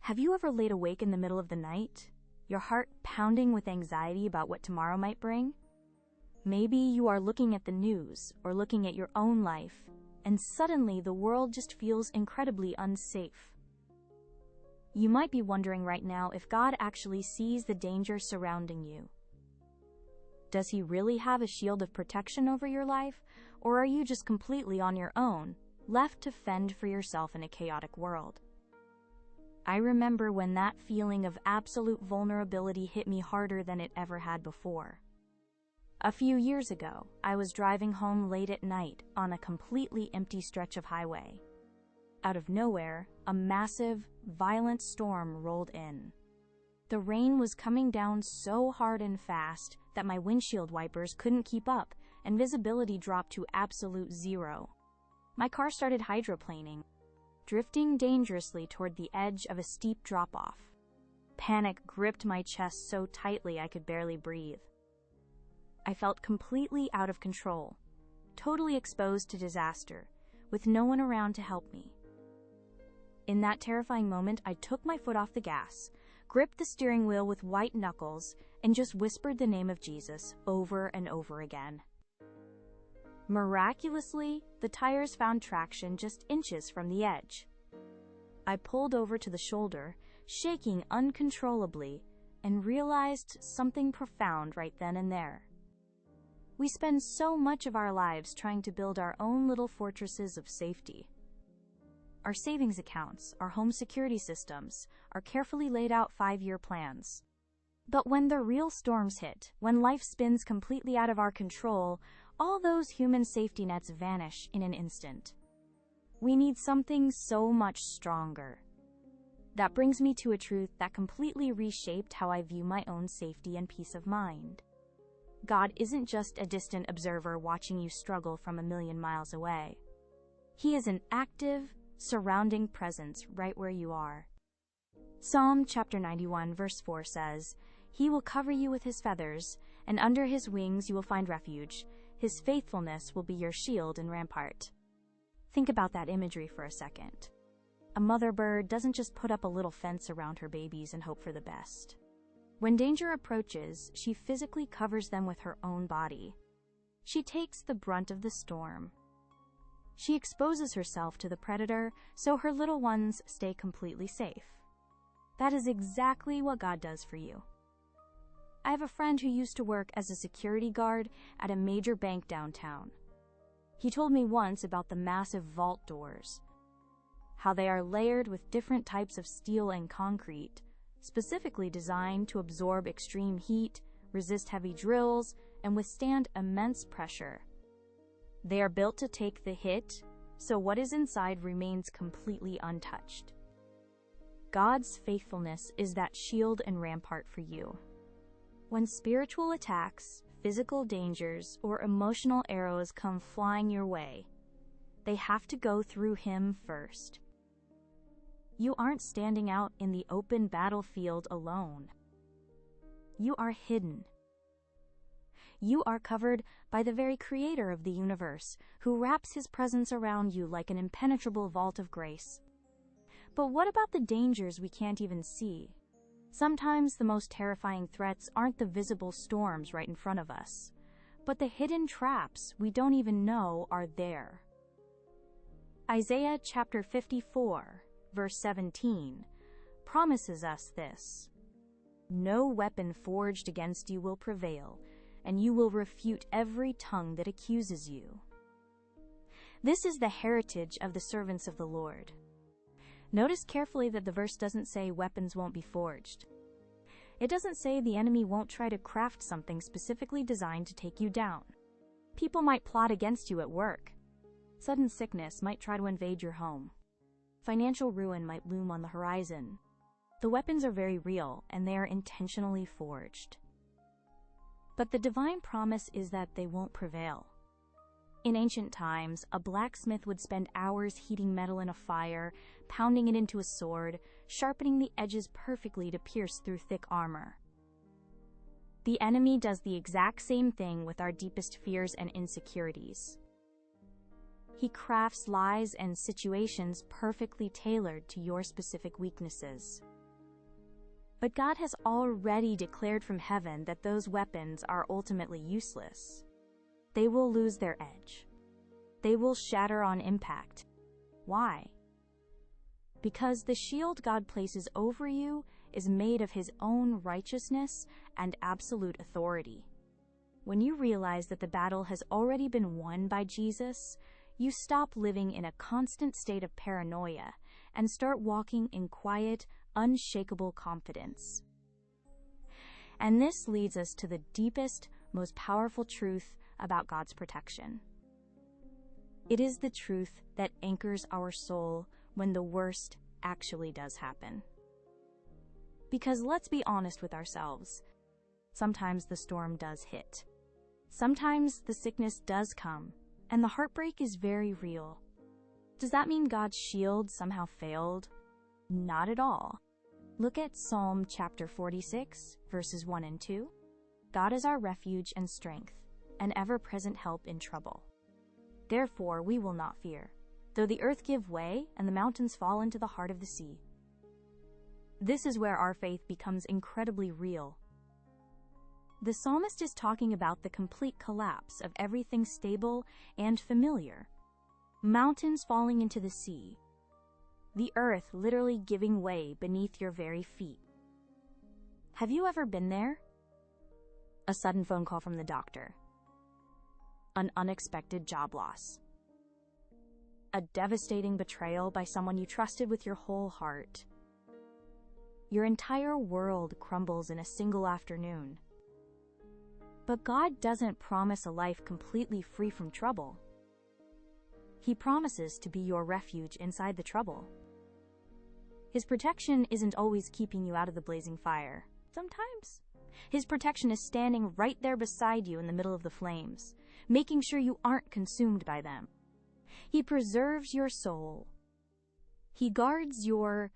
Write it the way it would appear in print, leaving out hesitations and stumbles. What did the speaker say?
Have you ever laid awake in the middle of the night, your heart pounding with anxiety about what tomorrow might bring? Maybe you are looking at the news or looking at your own life, and suddenly the world just feels incredibly unsafe. You might be wondering right now if God actually sees the danger surrounding you. Does He really have a shield of protection over your life, or are you just completely on your own, left to fend for yourself in a chaotic world? I remember when that feeling of absolute vulnerability hit me harder than it ever had before. A few years ago, I was driving home late at night on a completely empty stretch of highway. Out of nowhere, a massive, violent storm rolled in. The rain was coming down so hard and fast that my windshield wipers couldn't keep up, and visibility dropped to absolute zero. My car started hydroplaning, drifting dangerously toward the edge of a steep drop-off. Panic gripped my chest so tightly I could barely breathe. I felt completely out of control, totally exposed to disaster, with no one around to help me. In that terrifying moment, I took my foot off the gas, gripped the steering wheel with white knuckles, and just whispered the name of Jesus over and over again. Miraculously, the tires found traction just inches from the edge. I pulled over to the shoulder, shaking uncontrollably, and realized something profound right then and there. We spend so much of our lives trying to build our own little fortresses of safety. Our savings accounts, our home security systems, our carefully laid out 5-year plans. But when the real storms hit, when life spins completely out of our control, all those human safety nets vanish in an instant. We need something so much stronger. That brings me to a truth that completely reshaped how I view my own safety and peace of mind. God isn't just a distant observer watching you struggle from a million miles away. He is an active, surrounding presence right where you are. Psalm chapter 91 verse 4 says, "He will cover you with His feathers, and under His wings you will find refuge. His faithfulness will be your shield and rampart." Think about that imagery for a second. A mother bird doesn't just put up a little fence around her babies and hope for the best. When danger approaches, she physically covers them with her own body. She takes the brunt of the storm. She exposes herself to the predator so her little ones stay completely safe. That is exactly what God does for you. I have a friend who used to work as a security guard at a major bank downtown. He told me once about the massive vault doors, how they are layered with different types of steel and concrete, specifically designed to absorb extreme heat, resist heavy drills, and withstand immense pressure. They are built to take the hit, so what is inside remains completely untouched. God's faithfulness is that shield and rampart for you. When spiritual attacks, physical dangers, or emotional arrows come flying your way, they have to go through Him first. You aren't standing out in the open battlefield alone. You are hidden. You are covered by the very Creator of the universe, who wraps His presence around you like an impenetrable vault of grace. But what about the dangers we can't even see? Sometimes the most terrifying threats aren't the visible storms right in front of us, but the hidden traps we don't even know are there. Isaiah chapter 54, verse 17, promises us this: "No weapon forged against you will prevail, and you will refute every tongue that accuses you." This is the heritage of the servants of the Lord. Notice carefully that the verse doesn't say weapons won't be forged. It doesn't say the enemy won't try to craft something specifically designed to take you down. People might plot against you at work. Sudden sickness might try to invade your home. Financial ruin might loom on the horizon. The weapons are very real, and they are intentionally forged. But the divine promise is that they won't prevail. In ancient times, a blacksmith would spend hours heating metal in a fire, pounding it into a sword, sharpening the edges perfectly to pierce through thick armor. The enemy does the exact same thing with our deepest fears and insecurities. He crafts lies and situations perfectly tailored to your specific weaknesses. But God has already declared from heaven that those weapons are ultimately useless. They will lose their edge. They will shatter on impact. Why? Because the shield God places over you is made of His own righteousness and absolute authority. When you realize that the battle has already been won by Jesus, you stop living in a constant state of paranoia and start walking in quiet, unshakable confidence. And this leads us to the deepest, most powerful truth about God's protection. It is the truth that anchors our soul when the worst actually does happen. Because let's be honest with ourselves, sometimes the storm does hit. Sometimes the sickness does come, and the heartbreak is very real. Does that mean God's shield somehow failed? Not at all. Look at Psalm chapter 46, verses 1 and 2. God is our refuge and strength, an ever-present help in trouble. Therefore we will not fear, though the earth give way and the mountains fall into the heart of the sea. This is where our faith becomes incredibly real. The psalmist is talking about the complete collapse of everything stable and familiar. Mountains falling into the sea. The earth literally giving way beneath your very feet. Have you ever been there? A sudden phone call from the doctor. An unexpected job loss. A devastating betrayal by someone you trusted with your whole heart. Your entire world crumbles in a single afternoon. But God doesn't promise a life completely free from trouble. He promises to be your refuge inside the trouble. His protection isn't always keeping you out of the blazing fire. Sometimes His protection is standing right there beside you in the middle of the flames, making sure you aren't consumed by them. He preserves your soul. He guards your